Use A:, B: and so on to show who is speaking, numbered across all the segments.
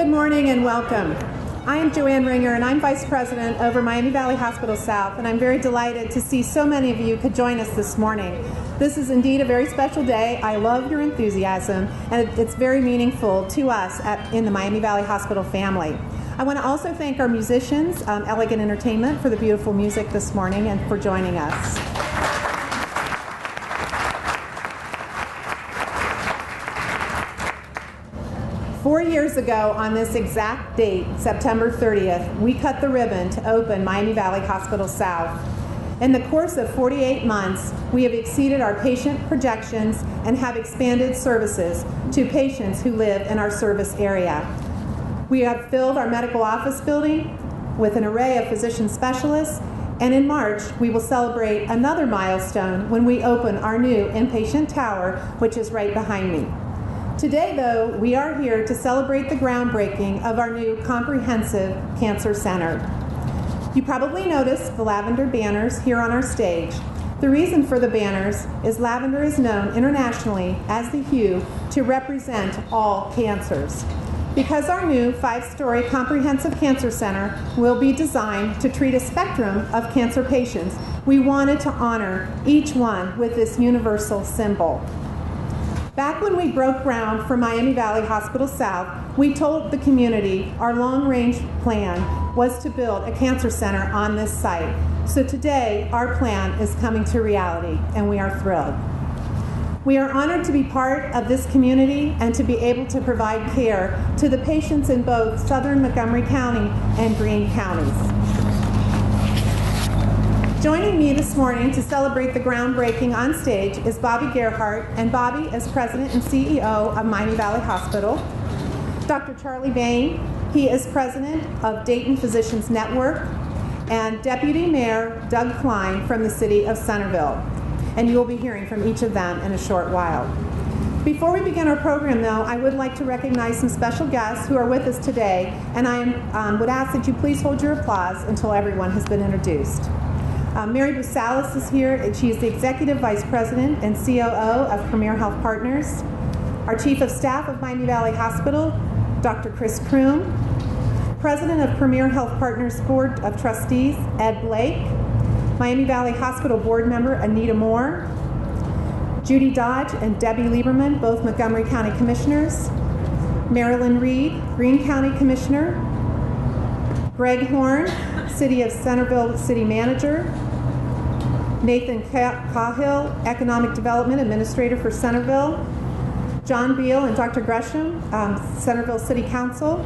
A: Good morning and welcome. I am Joanne Ringer and I'm Vice President over Miami Valley Hospital South, and I'm very delighted to see so many of you could join us this morning. This is indeed a very special day. I love your enthusiasm, and it's very meaningful to us in the Miami Valley Hospital family. I want to also thank our musicians, Elegant Entertainment, for the beautiful music this morning and for joining us. Four years ago on this exact date, September 30th, we cut the ribbon to open Miami Valley Hospital South. In the course of 48 months, we have exceeded our patient projections and have expanded services to patients who live in our service area. We have filled our medical office building with an array of physician specialists, and in March, we will celebrate another milestone when we open our new inpatient tower, which is right behind me. Today, though, we are here to celebrate the groundbreaking of our new comprehensive cancer center. You probably noticed the lavender banners here on our stage. The reason for the banners is lavender is known internationally as the hue to represent all cancers. Because our new 5-story comprehensive cancer center will be designed to treat a spectrum of cancer patients, we wanted to honor each one with this universal symbol. Back when we broke ground for Miami Valley Hospital South, we told the community our long-range plan was to build a cancer center on this site. So today, our plan is coming to reality, and we are thrilled. We are honored to be part of this community and to be able to provide care to the patients in both southern Montgomery County and Greene counties. Joining me this morning to celebrate the groundbreaking on stage is Bobby Gerhart, and Bobby is President and CEO of Miami Valley Hospital. Dr. Charlie Bain, he is President of Dayton Physicians Network, and Deputy Mayor Doug Klein from the City of Centerville. And you will be hearing from each of them in a short while. Before we begin our program, though, I would like to recognize some special guests who are with us today, and I would ask that you please hold your applause until everyone has been introduced. Mary Busalis is here, and she is the Executive Vice President and COO of Premier Health Partners. Our Chief of Staff of Miami Valley Hospital, Dr. Chris Kroom. President of Premier Health Partners Board of Trustees, Ed Blake. Miami Valley Hospital Board Member, Anita Moore. Judy Dodge and Debbie Lieberman, both Montgomery County Commissioners. Marilyn Reed, Greene County Commissioner. Greg Horn, City of Centerville City Manager. Nathan Cahill, Economic Development Administrator for Centerville. John Beal and Dr. Gresham, Centerville City Council.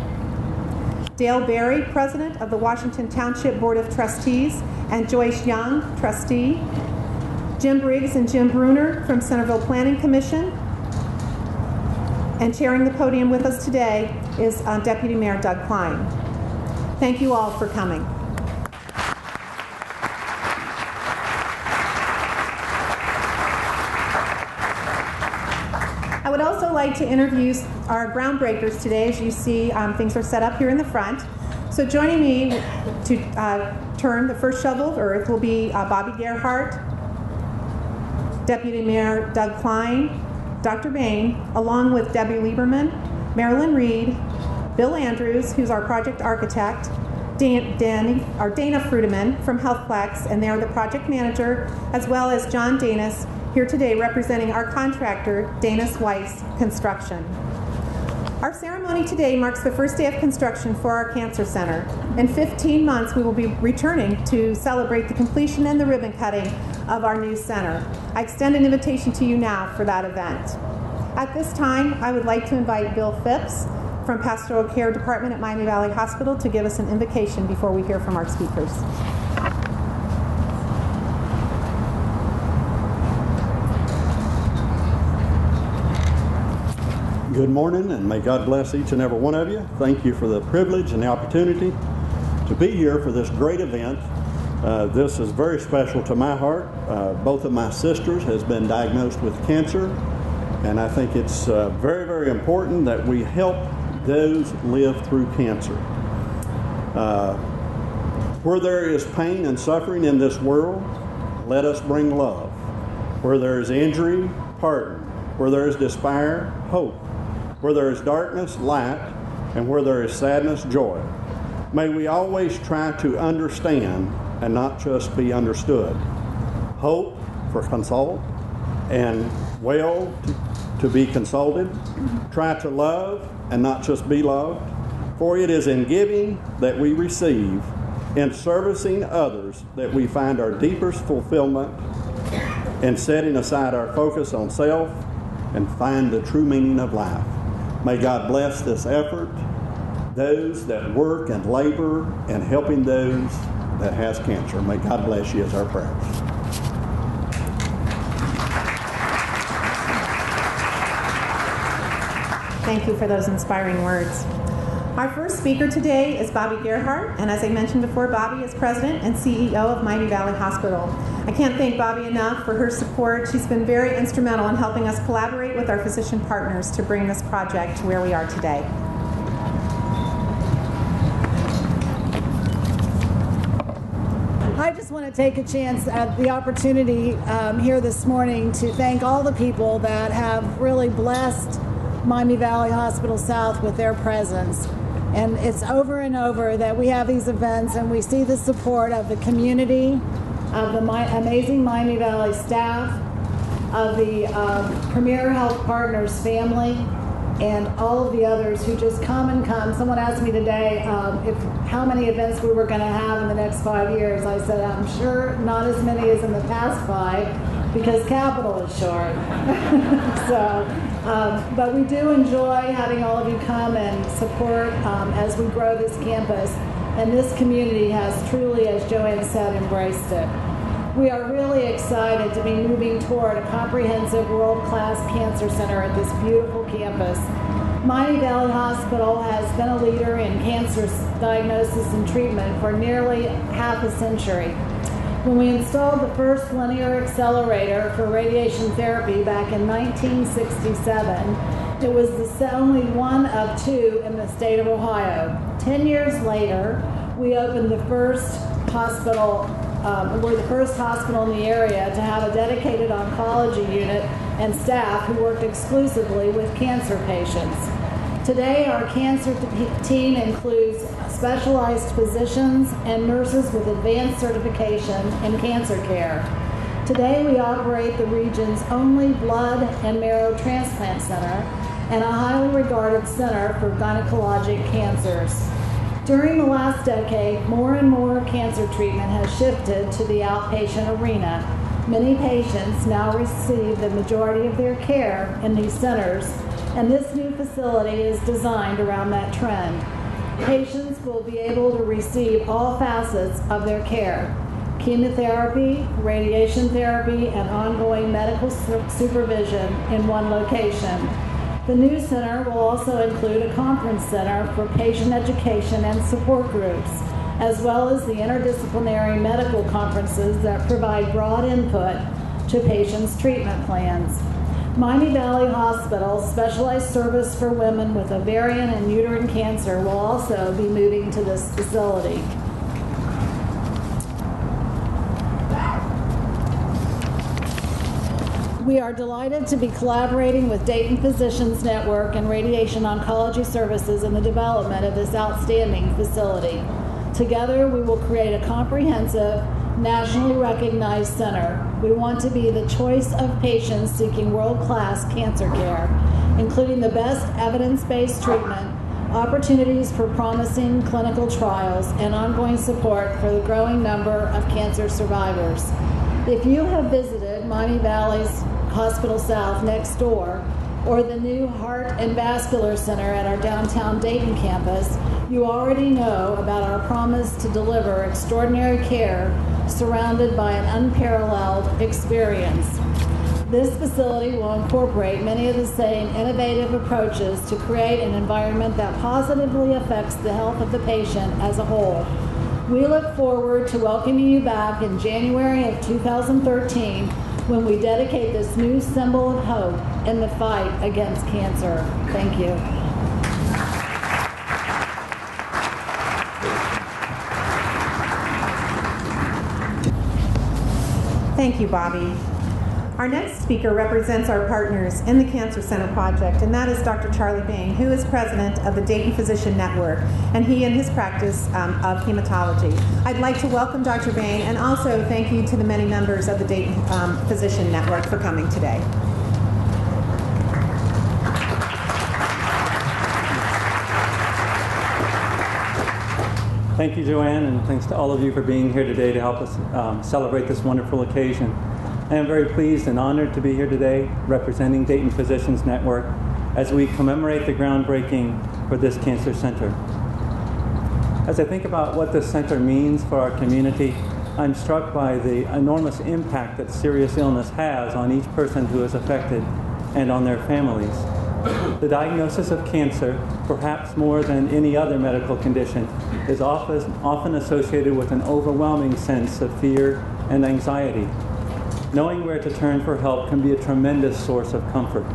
A: Dale Berry, President of the Washington Township Board of Trustees, and Joyce Young, Trustee. Jim Briggs and Jim Bruner from Centerville Planning Commission. And chairing the podium with us today is Deputy Mayor Doug Klein. Thank you all for coming. I would also like to introduce our groundbreakers today. As you see, things are set up here in the front. So joining me to turn the first shovel of earth will be Bobby Gerhart, Deputy Mayor Doug Klein, Dr. Bain, along with Debbie Lieberman, Marilyn Reed, Bill Andrews, who's our project architect, Dana Frudeman from HealthPlex, and they're the project manager, as well as John Danis, here today representing our contractor, Danis Weiss Construction. Our ceremony today marks the first day of construction for our cancer center. In 15 months, we will be returning to celebrate the completion and the ribbon cutting of our new center. I extend an invitation to you now for that event. At this time, I would like to invite Bill Phipps from Pastoral Care Department at Miami Valley Hospital to give us an invocation before we hear from our speakers.
B: Good morning, and may God bless each and every one of you. Thank you for the privilege and the opportunity to be here for this great event. This is very special to my heart. Both of my sisters has been diagnosed with cancer, and I think it's very, very important that we help those live through cancer. Where there is pain and suffering in this world, let us bring love. Where there is injury, pardon. Where there is despair, hope. Where there is darkness, light. and where there is sadness, joy. May we always try to understand and not just be understood. Hope for consult and well to be consulted. Try to love and not just be loved. For it is in giving that we receive, in servicing others that we find our deepest fulfillment, in setting aside our focus on self and find the true meaning of life. May God bless this effort, those that work and labor in helping those that has cancer. May God bless you is our prayers.
A: Thank you for those inspiring words. Our first speaker today is Bobby Gerhardt, and as I mentioned before, Bobby is President and CEO of Miami Valley Hospital. I can't thank Bobby enough for her support. She's been very instrumental in helping us collaborate with our physician partners to bring this project to where we are today.
C: I just want to take a chance at the opportunity here this morning to thank all the people that have really blessed Miami Valley Hospital South with their presence. And it's over and over that we have these events and we see the support of the community, of the amazing Miami Valley staff, of the Premier Health Partners family, and all of the others who just come and come. Someone asked me today how many events we were going to have in the next 5 years. I said, I'm sure not as many as in the past 5 because capital is short. But we do enjoy having all of you come and support as we grow this campus. And this community has truly, as Joanne said, embraced it. We are really excited to be moving toward a comprehensive world-class cancer center at this beautiful campus. Miami Valley Hospital has been a leader in cancer diagnosis and treatment for nearly half a century. When we installed the first linear accelerator for radiation therapy back in 1967, it was the only one of 2 in the state of Ohio. 10 years later, we opened the first hospital. We're the first hospital in the area to have a dedicated oncology unit and staff who worked exclusively with cancer patients. Today, our cancer team includes specialized physicians and nurses with advanced certification in cancer care. Today, we operate the region's only blood and marrow transplant center and a highly regarded center for gynecologic cancers. During the last decade, more and more cancer treatment has shifted to the outpatient arena. Many patients now receive the majority of their care in these centers, and this new facility is designed around that trend. Patients will be able to receive all facets of their care: chemotherapy, radiation therapy, and ongoing medical supervision in one location. The new center will also include a conference center for patient education and support groups, as well as the interdisciplinary medical conferences that provide broad input to patients' treatment plans. Miami Valley Hospital Specialized Service for Women with Ovarian and Uterine Cancer will also be moving to this facility. We are delighted to be collaborating with Dayton Physicians Network and Radiation Oncology Services in the development of this outstanding facility. Together, we will create a comprehensive, nationally recognized center. We want to be the choice of patients seeking world-class cancer care, including the best evidence-based treatment, opportunities for promising clinical trials, and ongoing support for the growing number of cancer survivors. If you have visited Miami Valley's Hospital South next door, or the new Heart and Vascular Center at our downtown Dayton campus, you already know about our promise to deliver extraordinary care surrounded by an unparalleled experience. This facility will incorporate many of the same innovative approaches to create an environment that positively affects the health of the patient as a whole. We look forward to welcoming you back in January of 2013 when we dedicate this new symbol of hope in the fight against cancer. Thank you.
A: Thank you, Bobby. Our next speaker represents our partners in the Cancer Center Project, and that is Dr. Charlie Bain, who is president of the Dayton Physician Network, and he and his practice of hematology. I'd like to welcome Dr. Bain and also thank you to the many members of the Dayton Physician Network for coming today.
D: Thank you, Joanne, and thanks to all of you for being here today to help us celebrate this wonderful occasion. I am very pleased and honored to be here today representing Dayton Physicians Network as we commemorate the groundbreaking for this cancer center. As I think about what this center means for our community, I'm struck by the enormous impact that serious illness has on each person who is affected and on their families. The diagnosis of cancer, perhaps more than any other medical condition, is often associated with an overwhelming sense of fear and anxiety. Knowing where to turn for help can be a tremendous source of comfort.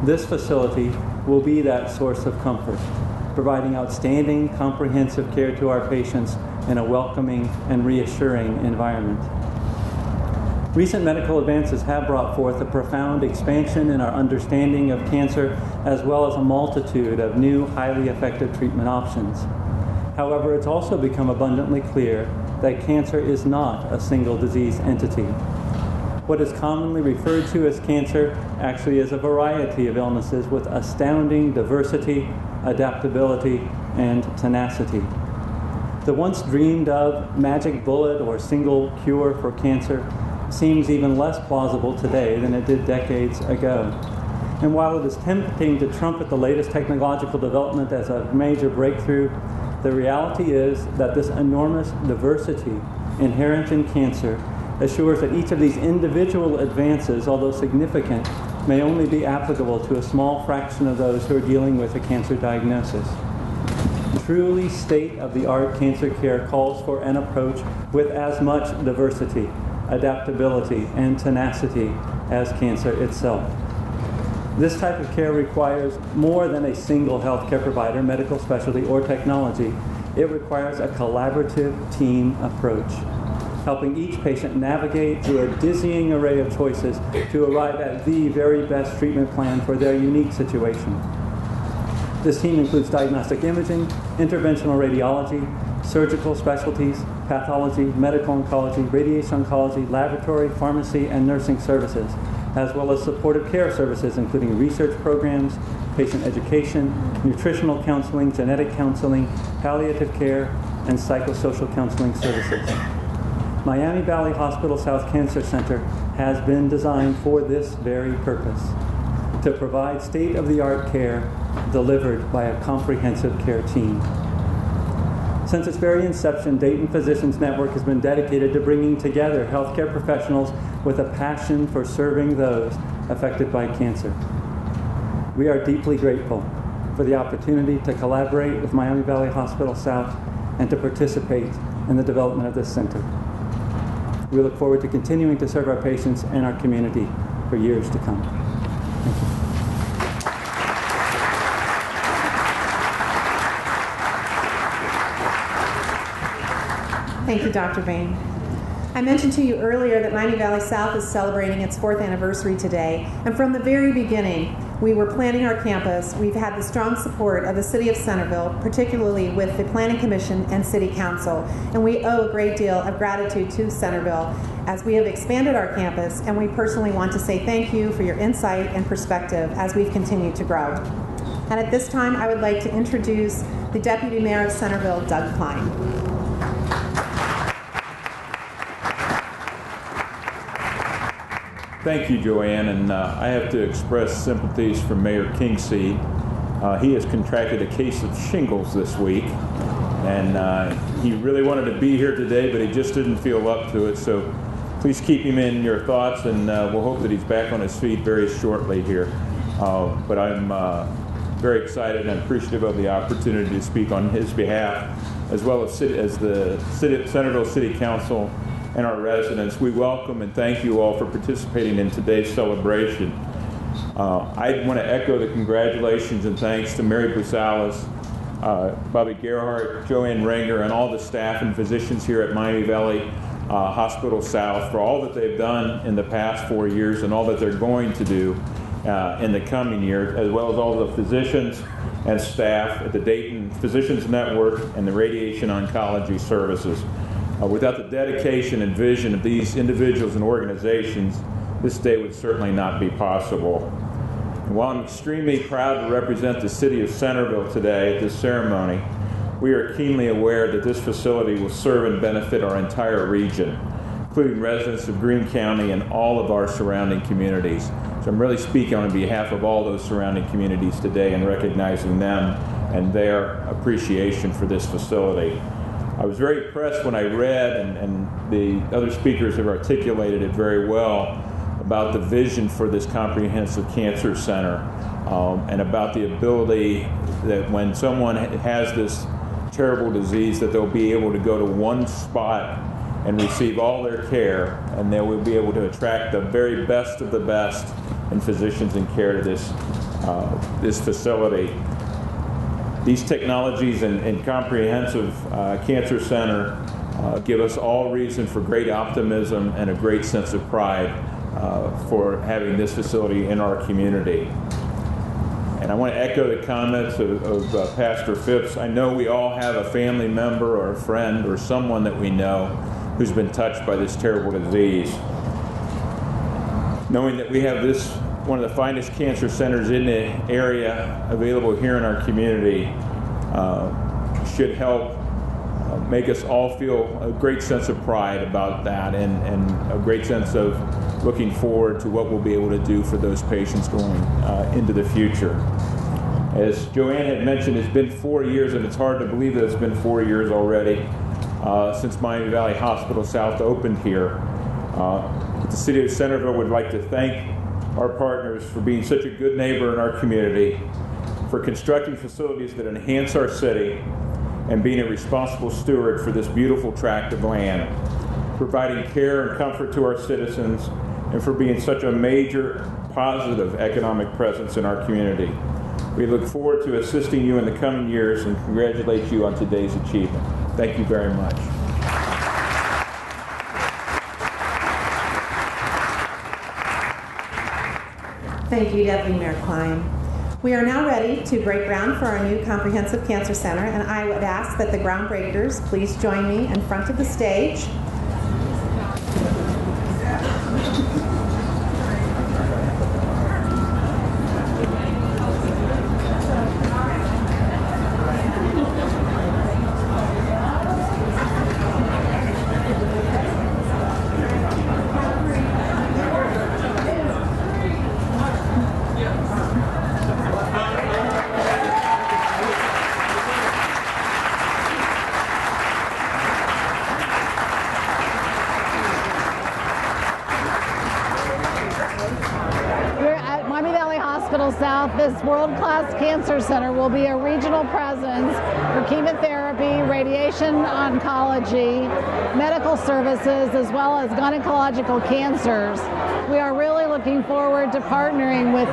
D: This facility will be that source of comfort, providing outstanding, comprehensive care to our patients in a welcoming and reassuring environment. Recent medical advances have brought forth a profound expansion in our understanding of cancer, as well as a multitude of new, highly effective treatment options. However, it's also become abundantly clear that cancer is not a single disease entity. What is commonly referred to as cancer actually is a variety of illnesses with astounding diversity, adaptability, and tenacity. The once dreamed of magic bullet or single cure for cancer seems even less plausible today than it did decades ago. And while it is tempting to trumpet the latest technological development as a major breakthrough, the reality is that this enormous diversity inherent in cancer assures that each of these individual advances, although significant, may only be applicable to a small fraction of those who are dealing with a cancer diagnosis. Truly state-of-the-art cancer care calls for an approach with as much diversity, adaptability, and tenacity as cancer itself. This type of care requires more than a single healthcare provider, medical specialty, or technology. It requires a collaborative team approach, helping each patient navigate through a dizzying array of choices to arrive at the very best treatment plan for their unique situation. This team includes diagnostic imaging, interventional radiology, surgical specialties, pathology, medical oncology, radiation oncology, laboratory, pharmacy, and nursing services, as well as supportive care services including research programs, patient education, nutritional counseling, genetic counseling, palliative care, and psychosocial counseling services. Miami Valley Hospital South Cancer Center has been designed for this very purpose, to provide state-of-the-art care delivered by a comprehensive care team. Since its very inception, Dayton Physicians Network has been dedicated to bringing together healthcare professionals with a passion for serving those affected by cancer. We are deeply grateful for the opportunity to collaborate with Miami Valley Hospital South and to participate in the development of this center. We look forward to continuing to serve our patients and our community for years to come. Thank you.
A: Thank you, Dr. Bain. I mentioned to you earlier that Miami Valley South is celebrating its 4th anniversary today, and from the very beginning, we were planning our campus. We've had the strong support of the City of Centerville, particularly with the Planning Commission and City Council, and we owe a great deal of gratitude to Centerville as we have expanded our campus, and we personally want to say thank you for your insight and perspective as we've continued to grow. And at this time, I would like to introduce the Deputy Mayor of Centerville, Doug Klein.
E: Thank you, Joanne, and I have to express sympathies for Mayor Kingseed. He has contracted a case of shingles this week, and he really wanted to be here today, but he just didn't feel up to it, so please keep him in your thoughts, and we'll hope that he's back on his feet very shortly here. But I'm very excited and appreciative of the opportunity to speak on his behalf, as well as the Centerville City Council and our residents. We welcome and thank you all for participating in today's celebration. I want to echo the congratulations and thanks to Mary Busalis, Bobby Gerhardt, Joanne Ranger, and all the staff and physicians here at Miami Valley Hospital South for all that they've done in the past 4 years and all that they're going to do in the coming year, as well as all the physicians and staff at the Dayton Physicians Network and the Radiation Oncology Services. Without the dedication and vision of these individuals and organizations, this day would certainly not be possible. And while I'm extremely proud to represent the city of Centerville today at this ceremony, we are keenly aware that this facility will serve and benefit our entire region, including residents of Greene County and all of our surrounding communities. So I'm really speaking on behalf of all those surrounding communities today and recognizing them and their appreciation for this facility. I was very impressed when I read, and the other speakers have articulated it very well, about the vision for this comprehensive cancer center and about the ability that when someone has this terrible disease that they'll be able to go to one spot and receive all their care, and they will be able to attract the very best of the best in physicians and care to this facility. These technologies and comprehensive cancer center give us all reason for great optimism and a great sense of pride for having this facility in our community. And I want to echo the comments of Pastor Phipps. I know we all have a family member or a friend or someone that we know who's been touched by this terrible disease. Knowing that we have this, one of the finest cancer centers in the area available here in our community, should help make us all feel a great sense of pride about that and a great sense of looking forward to what we'll be able to do for those patients going into the future. As Joanne had mentioned, it's been 4 years, and it's hard to believe that it's been 4 years already since Miami Valley Hospital South opened here. The City of Centerville would like to thank our partners for being such a good neighbor in our community, for constructing facilities that enhance our city, and being a responsible steward for this beautiful tract of land, providing care and comfort to our citizens, and for being such a major positive economic presence in our community. We look forward to assisting you in the coming years and congratulate you on today's achievement. Thank you very much.
A: Thank you, Deputy Mayor Klein. We are now ready to break ground for our new Comprehensive Cancer Center, and I would ask that the groundbreakers please join me in front of the stage.
C: South, this world-class cancer center will be a regional presence for chemotherapy, radiation oncology, medical services, as well as gynecological cancers. We are really looking forward to partnering with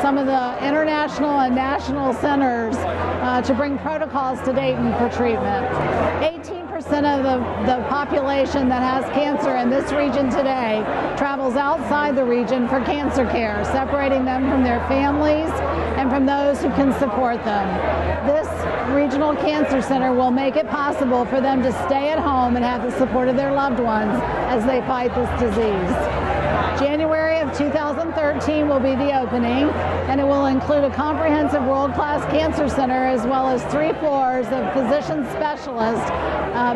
C: some of the international and national centers to bring protocols to Dayton for treatment. 18% of the population that has cancer in this region today travels outside the region for cancer care, separating them from their families and from those who can support them. This regional cancer center will make it possible for them to stay at home and have the support of their loved ones as they fight this disease. January of 2013 will be the opening, and it will include a comprehensive world-class cancer center as well as 3 floors of physician specialists,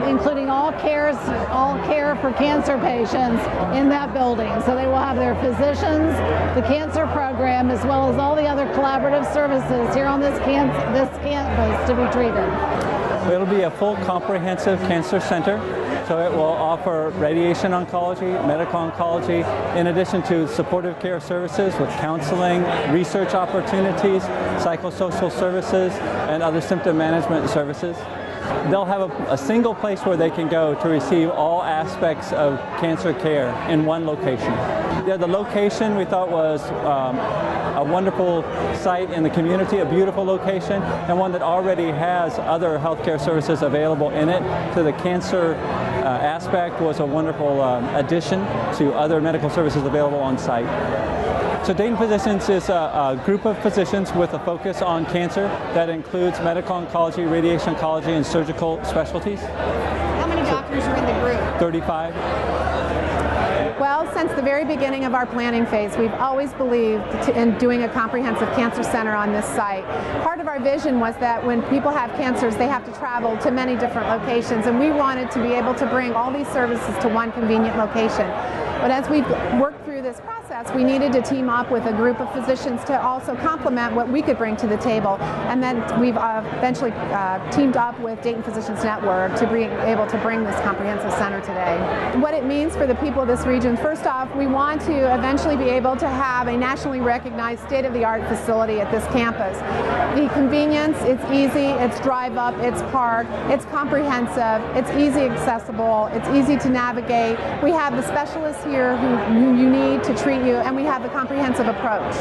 C: including all care for cancer patients in that building. So they will have their physicians, the cancer program, as well as all the other collaborative services here on this campus to be treated.
D: It'll be a full comprehensive cancer center. So it will offer radiation oncology, medical oncology, in addition to supportive care services with counseling, research opportunities, psychosocial services, and other symptom management services. They'll have a single place where they can go to receive all aspects of cancer care in one location. Yeah, the location we thought was a wonderful site in the community, a beautiful location, and one that already has other healthcare services available in it. So the cancer aspect was a wonderful addition to other medical services available on site. So Dayton Physicians is a group of physicians with a focus on cancer that includes medical oncology, radiation oncology, and surgical specialties.
A: How many doctors are in the group?
D: 35.
A: Well, since the very beginning of our planning phase, we've always believed in doing a comprehensive cancer center on this site. Part of our vision was that when people have cancers, they have to travel to many different locations, and we wanted to be able to bring all these services to one convenient location. But as we've worked through this process, we needed to team up with a group of physicians to also complement what we could bring to the table. And then we've eventually teamed up with Dayton Physicians Network to be able to bring this comprehensive center today. What it means for the people of this region, first off, we want to eventually be able to have a nationally recognized state-of-the-art facility at this campus. The convenience, it's easy, it's drive up, it's park, it's comprehensive, it's easy accessible, it's easy to navigate. We have the specialists here who you need to treat you, and we have the comprehensive approach.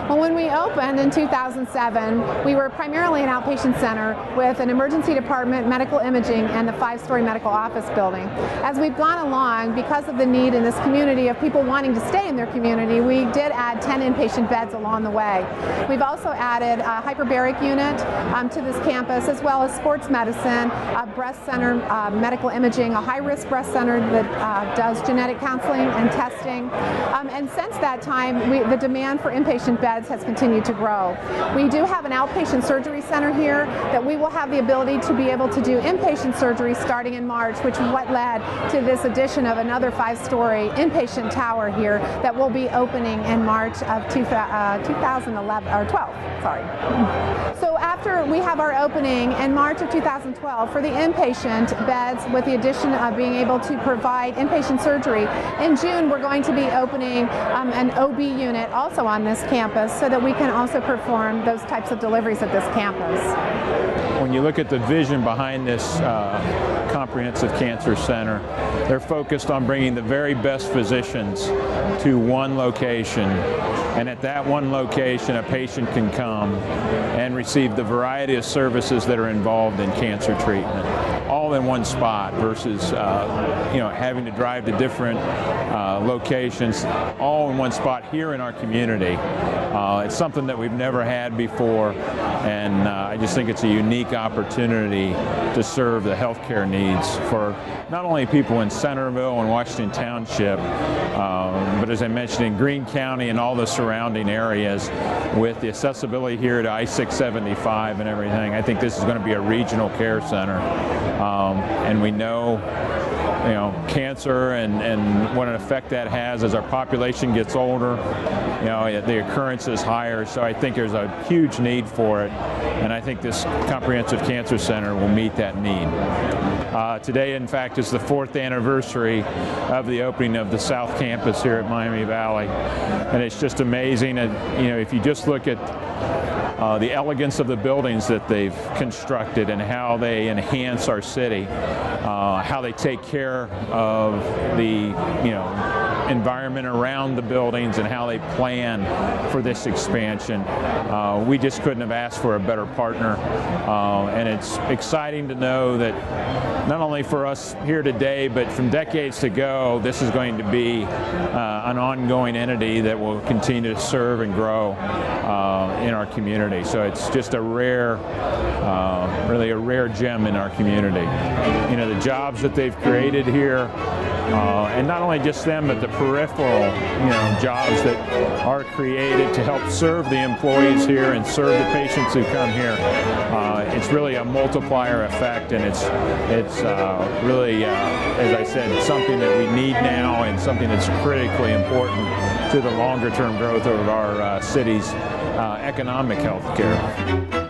A: Well, when we opened in 2007, we were primarily an outpatient center with an emergency department, medical imaging, and the 5-story medical office building. As we've gone along, because of the need in this community of people wanting to stay in their community, we did add 10 inpatient beds along the way. We've also added a hyperbaric unit to this campus, as well as sports medicine, a breast center, medical imaging, a high-risk breast center that does genetic counseling and testing. And since that time, the demand for inpatient beds has continued to grow. We do have an outpatient surgery center here that we will have the ability to be able to do inpatient surgery starting in March, which is what led to this addition of another 5-story inpatient tower here that will be opening in March of 2011 or 12. Sorry. So after we have our opening in March of 2012 for the inpatient beds, with the addition of being able to provide inpatient surgery, in June we're going to be opening an OB unit also on this campus so that we can also perform those types of deliveries at this campus.
E: When you look at the vision behind this comprehensive cancer center, they're focused on bringing the very best physicians to one location, and at that one location a patient can come and receive the variety of services that are involved in cancer treatment, all in one spot versus having to drive to different locations, all in one spot here in our community. It's something that we've never had before, and I just think it's a unique opportunity to serve the healthcare needs for not only people in Centerville and Washington Township, but as I mentioned, in Greene County and all the surrounding areas. With the accessibility here to I-675 and everything, I think this is going to be a regional care center, and we know cancer and what an effect that has as our population gets older. The occurrence is higher, so I think there's a huge need for it, and I think this comprehensive cancer center will meet that need. Today, in fact, is the 4th anniversary of the opening of the South Campus here at Miami Valley, and it's just amazing. If you just look at the elegance of the buildings that they've constructed and how they enhance our city, how they take care of the environment around the buildings and how they plan for this expansion. We just couldn't have asked for a better partner, and it's exciting to know that not only for us here today, but from decades to go, this is going to be an ongoing entity that will continue to serve and grow in our community. So it's just a rare, really a rare gem in our community. The jobs that they've created here, and not only just them, but the peripheral, jobs that are created to help serve the employees here and serve the patients who come here. It's really a multiplier effect, and it's really, as I said, something that we need now and something that's critically important to the longer-term growth of our city's economic health care.